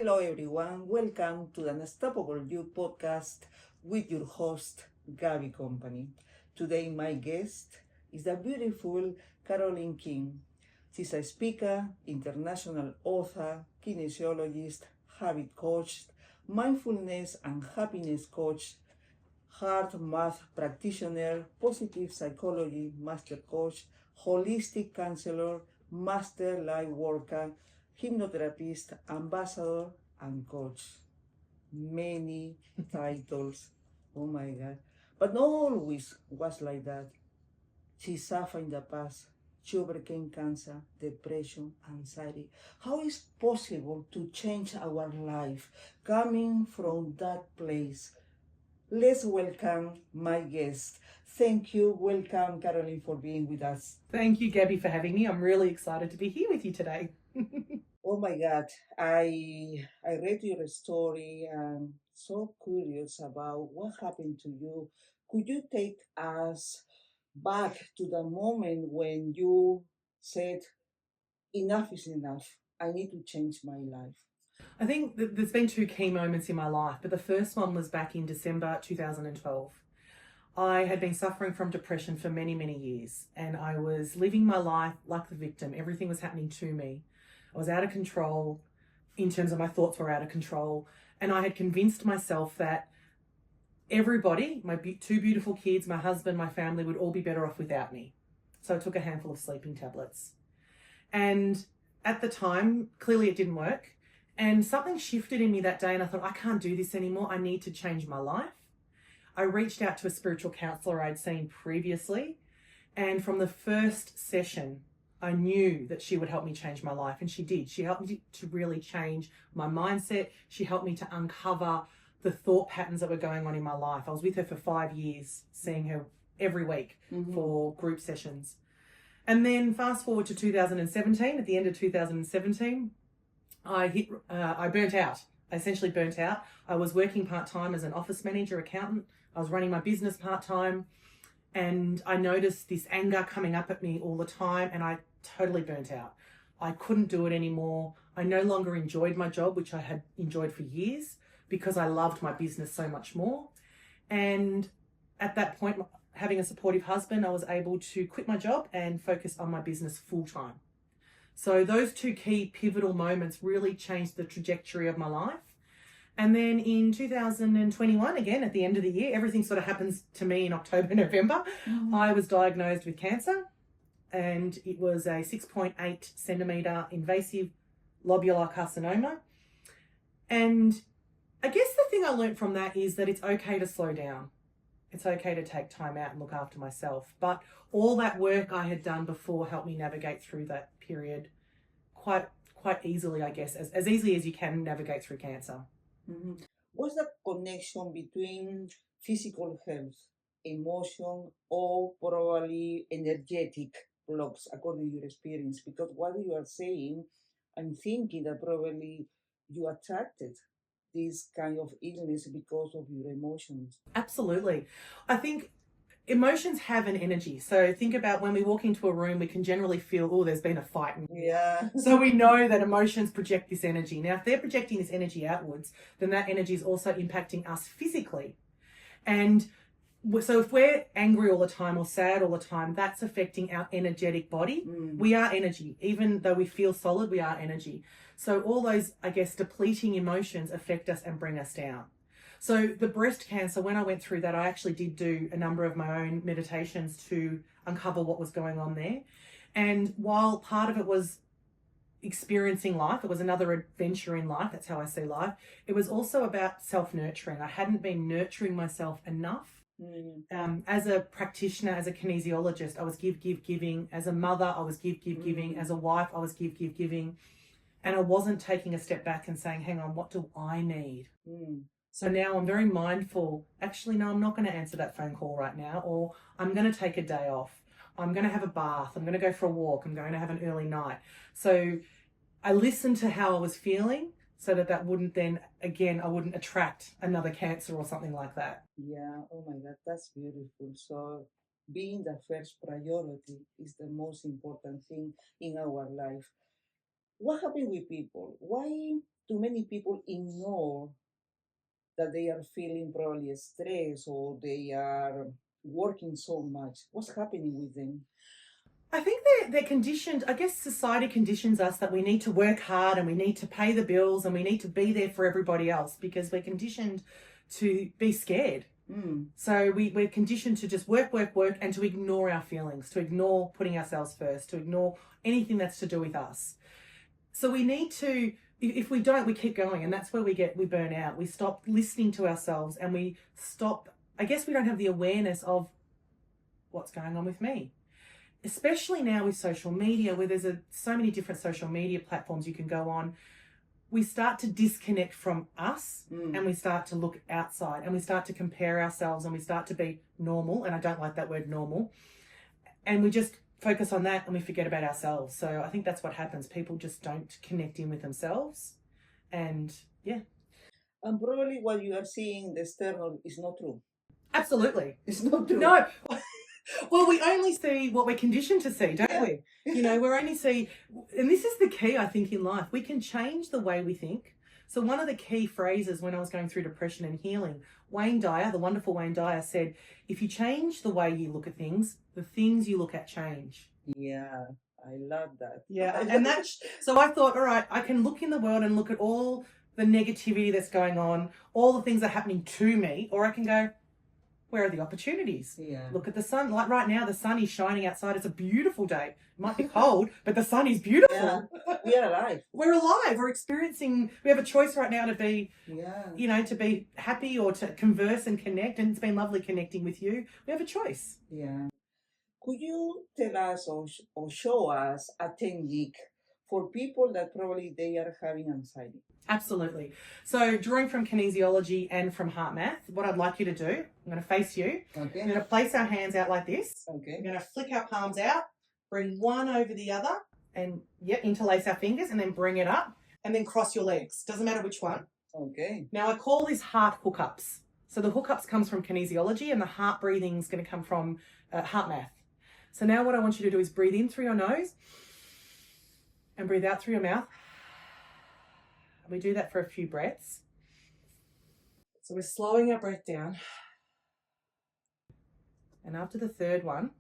Hello, everyone. Welcome to the Unstoppable You podcast with your host, Gabby Company. Today, my guest is the beautiful Carolyn King. She's a speaker, international author, kinesiologist, habit coach, mindfulness and happiness coach, heart math practitioner, positive psychology master coach, holistic counselor, master life worker, hypnotherapist, ambassador, and coach. Many titles. Oh my God. But not always was like that. She suffered in the past. She overcame cancer, depression, anxiety. How is possible to change our life coming from that place? Let's welcome my guest. Thank you. Welcome, Carolyn, for being with us. Thank you, Gabby, for having me. I'm really excited to be here with you today. Oh my God, I read your story and so curious about what happened to you. Could you take us back to the moment when you said, enough is enough. I need to change my life. I think that there's been two key moments in my life, but the first one was back in December 2012. I had been suffering from depression for many, many years, and I was living my life like the victim. Everything was happening to me. I was out of control in terms of my thoughts were out of control, and I had convinced myself that everybody, my two beautiful kids, my husband, my family, would all be better off without me. So I took a handful of sleeping tablets. And at the time, clearly it didn't work. And something shifted in me that day, and I thought, I can't do this anymore. I need to change my life. I reached out to a spiritual counselor I'd seen previously. And from the first session, I knew that she would help me change my life. And she did. She helped me to really change my mindset. She helped me to uncover the thought patterns that were going on in my life. I was with her for 5 years, seeing her every week for group sessions. And then fast forward to 2017, at the end of 2017, I burnt out. I essentially burnt out. I was working part-time as an office manager, accountant. I was running my business part-time, and I noticed this anger coming up at me all the time, and I totally burnt out. I couldn't do it anymore. I no longer enjoyed my job, which I had enjoyed for years, because I loved my business so much more. And at that point, having a supportive husband, I was able to quit my job and focus on my business full time. So those two key pivotal moments really changed the trajectory of my life. And then in 2021, again, at the end of the year, everything sort of happens to me in October, November. I was diagnosed with cancer, and it was a 6.8 centimetre invasive lobular carcinoma. And I guess the thing I learned from that is that it's okay to slow down. It's okay to take time out and look after myself. But all that work I had done before helped me navigate through that period quite easily, I guess, as easily as you can navigate through cancer. What's the connection between physical health, emotion, or probably energetic blocks, according to your experience? Because what you are saying, I'm thinking that probably you attracted this kind of illness because of your emotions. Absolutely. I think emotions have an energy. So think about when we walk into a room, we can generally feel, oh, there's been a fight. Yeah. So we know that emotions project this energy. Now, if they're projecting this energy outwards, then that energy is also impacting us physically. And so if we're angry all the time or sad all the time, that's affecting our energetic body. We are energy. Even though we feel solid, we are energy. So all those, I guess, depleting emotions affect us and bring us down. So the breast cancer, when I went through that, I actually did do a number of my own meditations to uncover what was going on there. And while part of it was experiencing life, it was another adventure in life, that's how I see life, it was also about self-nurturing. I hadn't been nurturing myself enough. As a practitioner, as a kinesiologist, I was giving. As a mother, I was giving. As a wife, I was giving. And I wasn't taking a step back and saying, hang on, what do I need? So now I'm very mindful. Actually, no, I'm not going to answer that phone call right now, or I'm going to take a day off. I'm going to have a bath. I'm going to go for a walk. I'm going to have an early night. So I listened to how I was feeling so that wouldn't then, again, I wouldn't attract another cancer or something like that. Yeah, oh my God, that's beautiful. So being the first priority is the most important thing in our life. What happened with people? Why too many people ignore that they are feeling probably stress or they are working so much. What's happening with them? I think they're conditioned. I guess society conditions us that we need to work hard and we need to pay the bills and we need to be there for everybody else because we're conditioned to be scared. So we're conditioned to just work, work, work, and to ignore our feelings, to ignore putting ourselves first, to ignore anything that's to do with us. So we need to, if we don't, we keep going, and that's where we burn out. We stop listening to ourselves and we stop, I guess we don't have the awareness of what's going on with me. Especially now with social media, where there's so many different social media platforms you can go on, we start to disconnect from us and we start to look outside and we start to compare ourselves and we start to be normal. And I don't like that word normal. And we just focus on that and we forget about ourselves. So I think that's what happens. People just don't connect in with themselves. And yeah. And probably what you are seeing, the external, is not true. Absolutely. It's not true. No. Well, we only see what we're conditioned to see, don't we? You know, we're only see, and this is the key, I think, in life. We can change the way we think. So one of the key phrases when I was going through depression and healing, Wayne Dyer, the wonderful Wayne Dyer, said, if you change the way you look at things, the things you look at change. Yeah, I love that. Yeah, and that's, so I thought, all right, I can look in the world and look at all the negativity that's going on, all the things that are happening to me, or I can go, where are the opportunities? Yeah. Look at the sun. Like right now, the sun is shining outside. It's a beautiful day. It might be cold, but the sun is beautiful. Yeah. We are alive. We're alive. We're experiencing, we have a choice right now to be, Yeah. you know, to be happy or to converse and connect. And it's been lovely connecting with you. We have a choice. Yeah. Could you tell us or show us a technique for people that probably they are having anxiety? Absolutely. So drawing from kinesiology and from heart math, what I'd like you to do, I'm going to face you. Okay. I'm going to place our hands out like this. Okay. I'm going to flick our palms out, bring one over the other, and interlace our fingers, and then bring it up, and then cross your legs. Doesn't matter which one. Okay. Now I call this heart hookups. So the hookups comes from kinesiology, and the heart breathing is going to come from heart math. So now what I want you to do is breathe in through your nose and breathe out through your mouth. We do that for a few breaths. So we're slowing our breath down. And after the third one,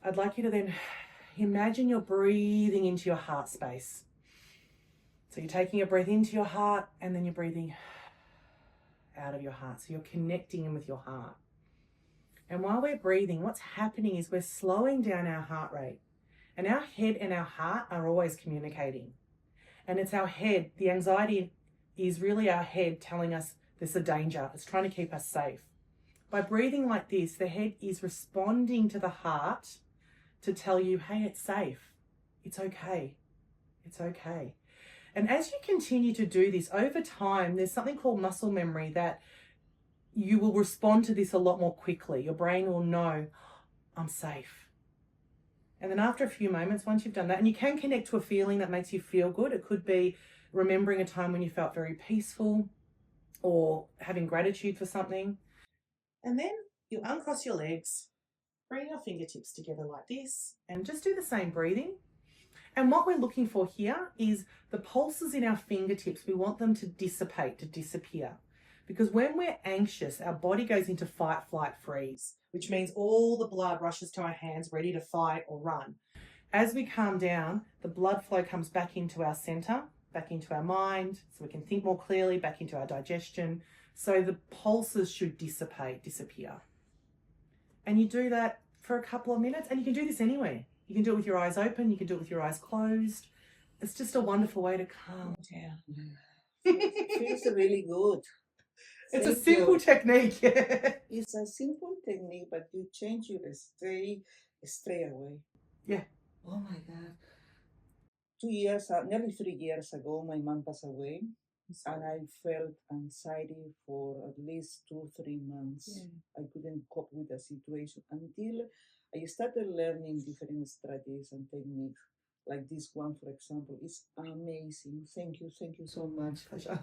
I'd like you to then imagine you're breathing into your heart space. So you're taking a breath into your heart and then you're breathing out of your heart. So you're connecting in with your heart. And while we're breathing, what's happening is we're slowing down our heart rate. And our head and our heart are always communicating. And it's our head, the anxiety is really our head telling us there's a danger. It's trying to keep us safe. By breathing like this, the head is responding to the heart to tell you, hey, it's safe. It's okay. It's okay. And as you continue to do this over time, there's something called muscle memory that you will respond to this a lot more quickly. Your brain will know, I'm safe. And then after a few moments, once you've done that, and you can connect to a feeling that makes you feel good. It could be remembering a time when you felt very peaceful or having gratitude for something. And then you uncross your legs, bring your fingertips together like this, and just do the same breathing. And what we're looking for here is the pulses in our fingertips. We want them to dissipate, to disappear. Because when we're anxious, our body goes into fight, flight, freeze, which means all the blood rushes to our hands ready to fight or run. As we calm down, the blood flow comes back into our center, back into our mind, so we can think more clearly, back into our digestion. So the pulses should dissipate, disappear. And you do that for a couple of minutes, and you can do this anywhere. You can do it with your eyes open, you can do it with your eyes closed. It's just a wonderful way to calm down. It feels really good. It's a simple technique. It's a simple technique, but you change your stay straight away. Yeah. Oh my God. Nearly 3 years ago, my mom passed away, and I felt anxiety for at least 2-3 months. Yeah. I couldn't cope with the situation until I started learning different strategies and techniques. Like this one, for example, is amazing. Thank you so much. Pleasure.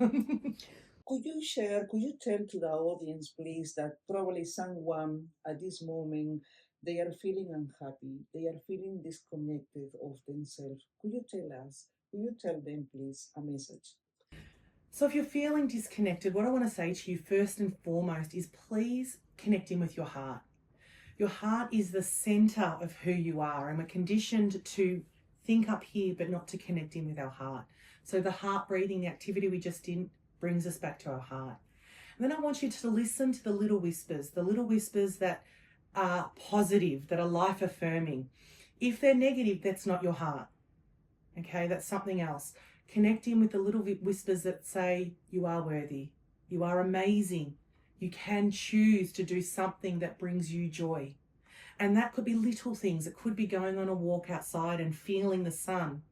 Could you tell to the audience, please, that probably someone at this moment, they are feeling unhappy, they are feeling disconnected of themselves. Could you tell us Will you tell them, please, a message? So if you're feeling disconnected, what I want to say to you first and foremost is please connect in with your heart. Your heart is the center of who you are, and we're conditioned to think up here but not to connect in with our heart. So the heart breathing, the activity we just did, brings us back to our heart. And then I want you to listen to the little whispers that are positive, that are life affirming. If they're negative, that's not your heart. Okay, that's something else. Connect in with the little whispers that say you are worthy, you are amazing, you can choose to do something that brings you joy. And that could be little things. It could be going on a walk outside and feeling the sun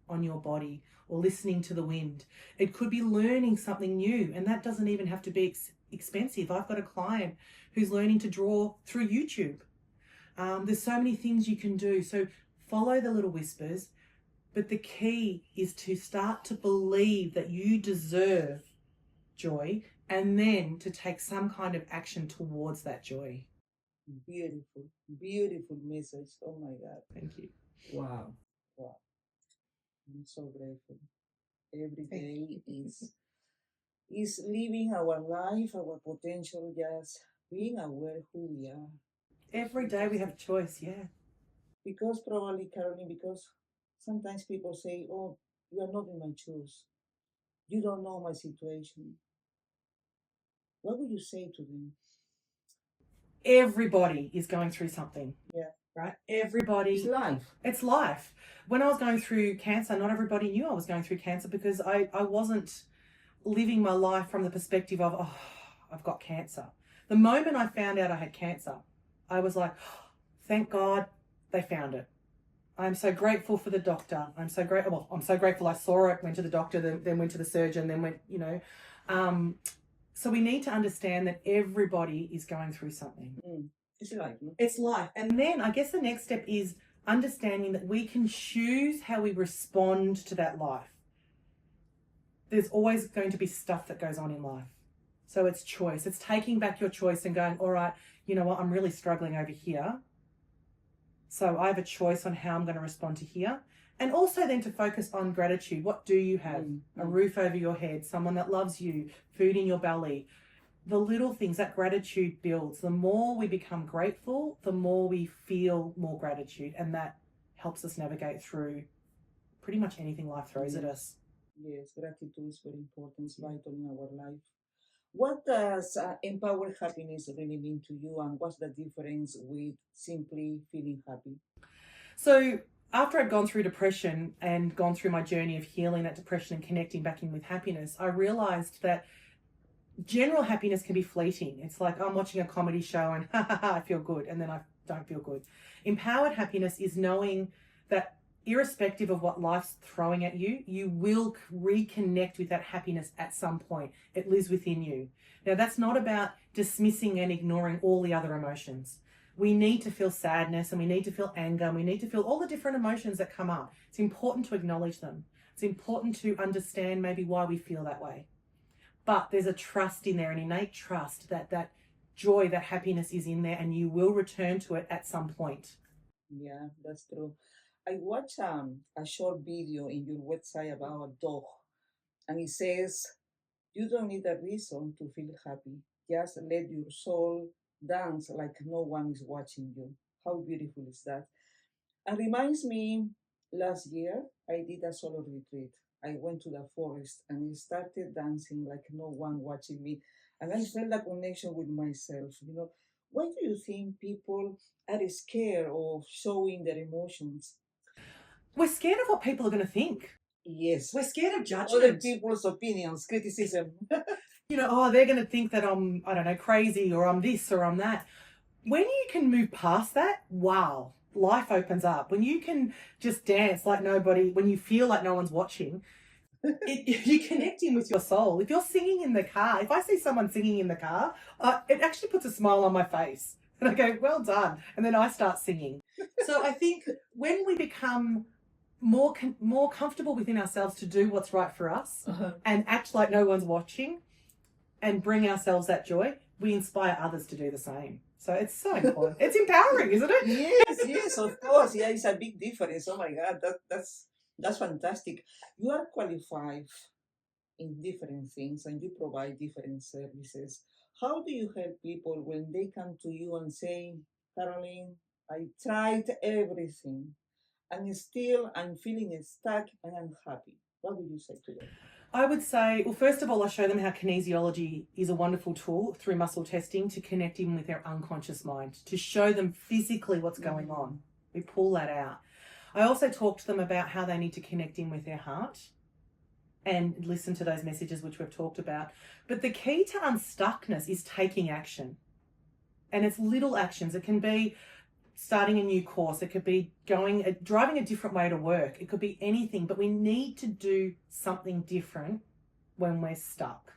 on your body or listening to the wind. It could be learning something new, and that doesn't even have to be expensive. I've got a client who's learning to draw through YouTube. There's so many things you can do. So follow the little whispers. But the key is to start to believe that you deserve joy and then to take some kind of action towards that joy. Beautiful, beautiful message. Oh my God. Thank you. Wow. Wow. I'm so grateful. Every day is living our life, our potential, just being aware who we are. Every day we have a choice, yeah. Because probably, Caroline, because sometimes people say, oh, you are not in my shoes. You don't know my situation. What would you say to them? Everybody is going through something. Yeah. Right? Everybody. It's life. It's life. When I was going through cancer, not everybody knew I was going through cancer because I wasn't living my life from the perspective of, oh, I've got cancer. The moment I found out I had cancer, I was like, oh, thank God they found it. I'm so grateful for the doctor. I'm so grateful I saw it, went to the doctor, then went to the surgeon, then went, So we need to understand that everybody is going through something. It's life. No? It's life. And then I guess the next step is understanding that we can choose how we respond to that life. There's always going to be stuff that goes on in life. So it's choice. It's taking back your choice and going, all right, you know what, I'm really struggling over here. So I have a choice on how I'm going to respond to here. And also then to focus on gratitude. What do you have? A roof over your head, someone that loves you, food in your belly. The little things, that gratitude builds. The more we become grateful, the more we feel more gratitude. And that helps us navigate through pretty much anything life throws at us. Yes, gratitude is very important. It's vital in our life. What does empowered happiness really mean to you, and what's the difference with simply feeling happy? So after I'd gone through depression and gone through my journey of healing that depression and connecting back in with happiness, I realized that general happiness can be fleeting. It's like I'm watching a comedy show and I feel good, and then I don't feel good. Empowered happiness is knowing that irrespective of what life's throwing at you, you will reconnect with that happiness at some point. It lives within you. Now, that's not about dismissing and ignoring all the other emotions. We need to feel sadness, and we need to feel anger, and we need to feel all the different emotions that come up. It's important to acknowledge them. It's important to understand maybe why we feel that way. But there's a trust in there, an innate trust that joy, that happiness is in there, and you will return to it at some point. Yeah, that's true. I watched a short video in your website about a dog, and it says, you don't need a reason to feel happy. Just let your soul dance like no one is watching you. How beautiful is that? It reminds me, last year, I did a solo retreat. I went to the forest and I started dancing like no one watching me. And I felt a connection with myself. Why do you think people are scared of showing their emotions? We're scared of what people are going to think. Yes. We're scared of judgment. Other people's opinions, criticism. They're going to think that I'm, crazy, or I'm this or I'm that. When you can move past that, wow, life opens up. When you can just dance like nobody, when you feel like no one's watching, you're connecting with your soul. If you're singing in the car, if I see someone singing in the car, it actually puts a smile on my face. And I go, well done. And then I start singing. So I think when we become more comfortable within ourselves to do what's right for us and act like no one's watching and bring ourselves that joy, we inspire others to do the same. So it's so important. It's empowering, isn't it? Yes, of course. Yeah, it's a big difference. Oh my God, that's That's fantastic. You are qualified in different things and you provide different services. How do you help people when they come to you and say, Caroline, I tried everything and still I'm feeling stuck and unhappy? What would you say to them? I would say, well, first of all, I show them how kinesiology is a wonderful tool through muscle testing to connect in with their unconscious mind, to show them physically what's going on. We pull that out. I also talk to them about how they need to connect in with their heart and listen to those messages which we've talked about. But the key to unstuckness is taking action. And it's little actions. It can be starting a new course. It could be driving a different way to work. It could be anything, but we need to do something different when we're stuck.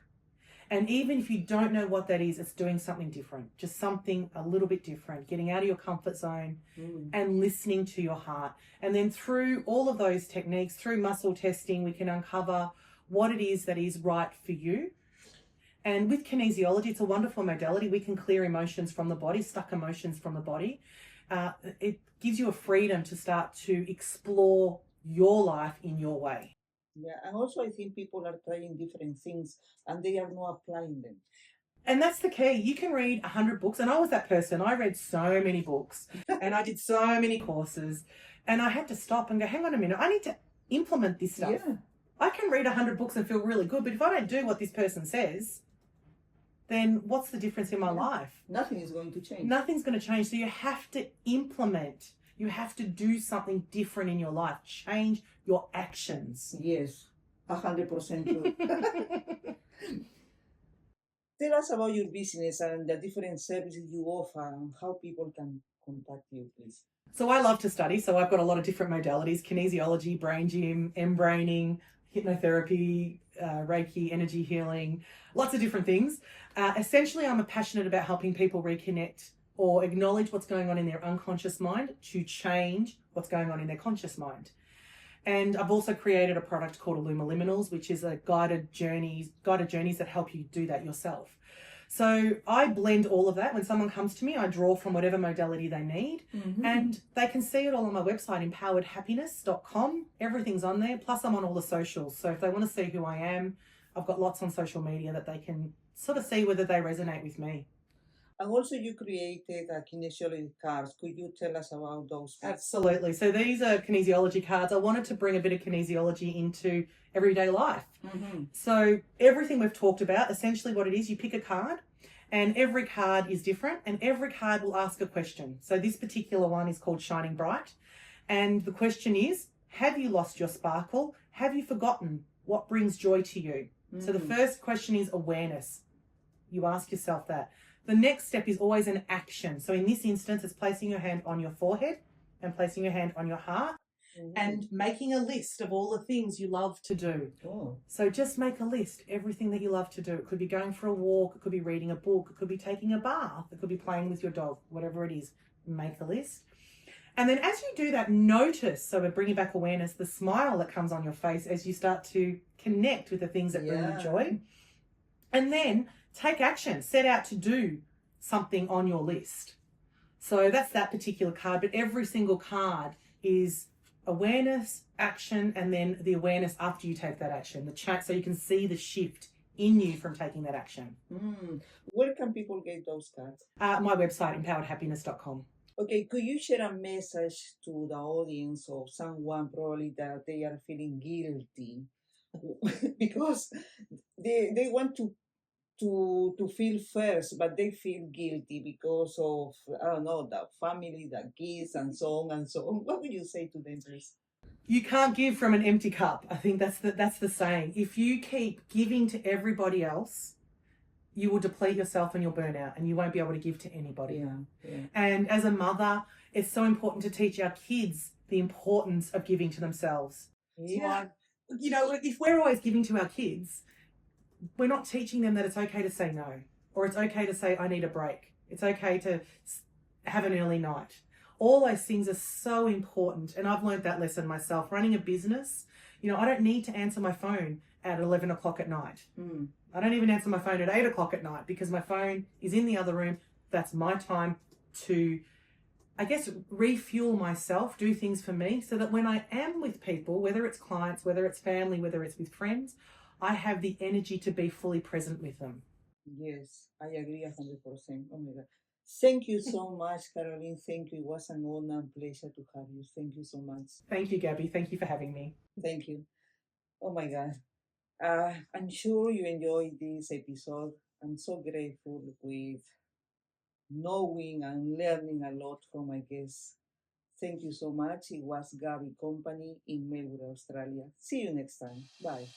And even if you don't know what that is, it's doing something different, just something a little bit different, getting out of your comfort zone and listening to your heart. And then through all of those techniques, through muscle testing, we can uncover what it is that is right for you. And with kinesiology, it's a wonderful modality. We can clear emotions from the body, stuck emotions from the body. It gives you a freedom to start to explore your life in your way. Yeah, and also I think people are trying different things and they are not applying them. And that's the key. You can read 100 books, and I was that person. I read so many books and I did so many courses, and I had to stop and go, hang on a minute, I need to implement this stuff. Yeah. I can read 100 books and feel really good, but if I don't do what this person says, then what's the difference in my life? Nothing is going to change. Nothing's going to change. So you have to implement. You have to do something different in your life. Change your actions. Yes, 100% true. Tell us about your business and the different services you offer and how people can contact you, please. So I love to study. So I've got a lot of different modalities: kinesiology, brain gym, embraining, hypnotherapy, Reiki, energy healing, lots of different things. Essentially, I'm passionate about helping people reconnect or acknowledge what's going on in their unconscious mind to change what's going on in their conscious mind. And I've also created a product called Liminals, which is a guided journeys that help you do that yourself. So I blend all of that. When someone comes to me, I draw from whatever modality they need, and they can see it all on my website, empoweredhappiness.com. Everything's on there. Plus I'm on all the socials. So if they want to see who I am, I've got lots on social media that they can sort of see whether they resonate with me. And also you created kinesiology cards. Could you tell us about those? Absolutely. So these are kinesiology cards. I wanted to bring a bit of kinesiology into everyday life. So everything we've talked about, essentially what it is, you pick a card and every card is different and every card will ask a question. So this particular one is called Shining Bright. And the question is, have you lost your sparkle? Have you forgotten what brings joy to you? So the first question is awareness. You ask yourself that. The next step is always an action. So in this instance, it's placing your hand on your forehead and placing your hand on your heart and making a list of all the things you love to do. So just make a list, everything that you love to do. It could be going for a walk, it could be reading a book, it could be taking a bath, it could be playing with your dog, whatever it is, make a list. And then as you do that, notice, so we're bringing back awareness, the smile that comes on your face as you start to connect with the things that bring you joy. And then take action, set out to do something on your list. So that's that particular card, but every single card is awareness, action, and then the awareness after you take that action, so you can see the shift in you from taking that action. Where can people get those cards? My website, empoweredhappiness.com. Okay, could you share a message to the audience or someone probably that they are feeling guilty because they want to feel first, but they feel guilty because of, I don't know, the family, the kids, and so on and so on. What would you say to them, please? You can't give from an empty cup. I think that's the saying. If you keep giving to everybody else, you will deplete yourself and you'll burn out and you won't be able to give to anybody. And as a mother, it's so important to teach our kids the importance of giving to themselves. If we're always giving to our kids, we're not teaching them that it's okay to say no, or it's okay to say, I need a break. It's okay to have an early night. All those things are so important. And I've learned that lesson myself. Running a business, I don't need to answer my phone at 11 o'clock at night. I don't even answer my phone at 8 o'clock at night because my phone is in the other room. That's my time to I guess, refuel myself, do things for me, so that when I am with people, whether it's clients, whether it's family, whether it's with friends, I have the energy to be fully present with them. Yes, I agree 100%. Oh my God. Thank you so much, Caroline. Thank you. It was an honor and pleasure to have you. Thank you so much. Thank you, Gabby. Thank you for having me. Thank you. Oh my God. I'm sure you enjoyed this episode. I'm so grateful with knowing and learning a lot from my guests. Thank you so much. It was Gabby Company in Melbourne, Australia. See you next time. Bye.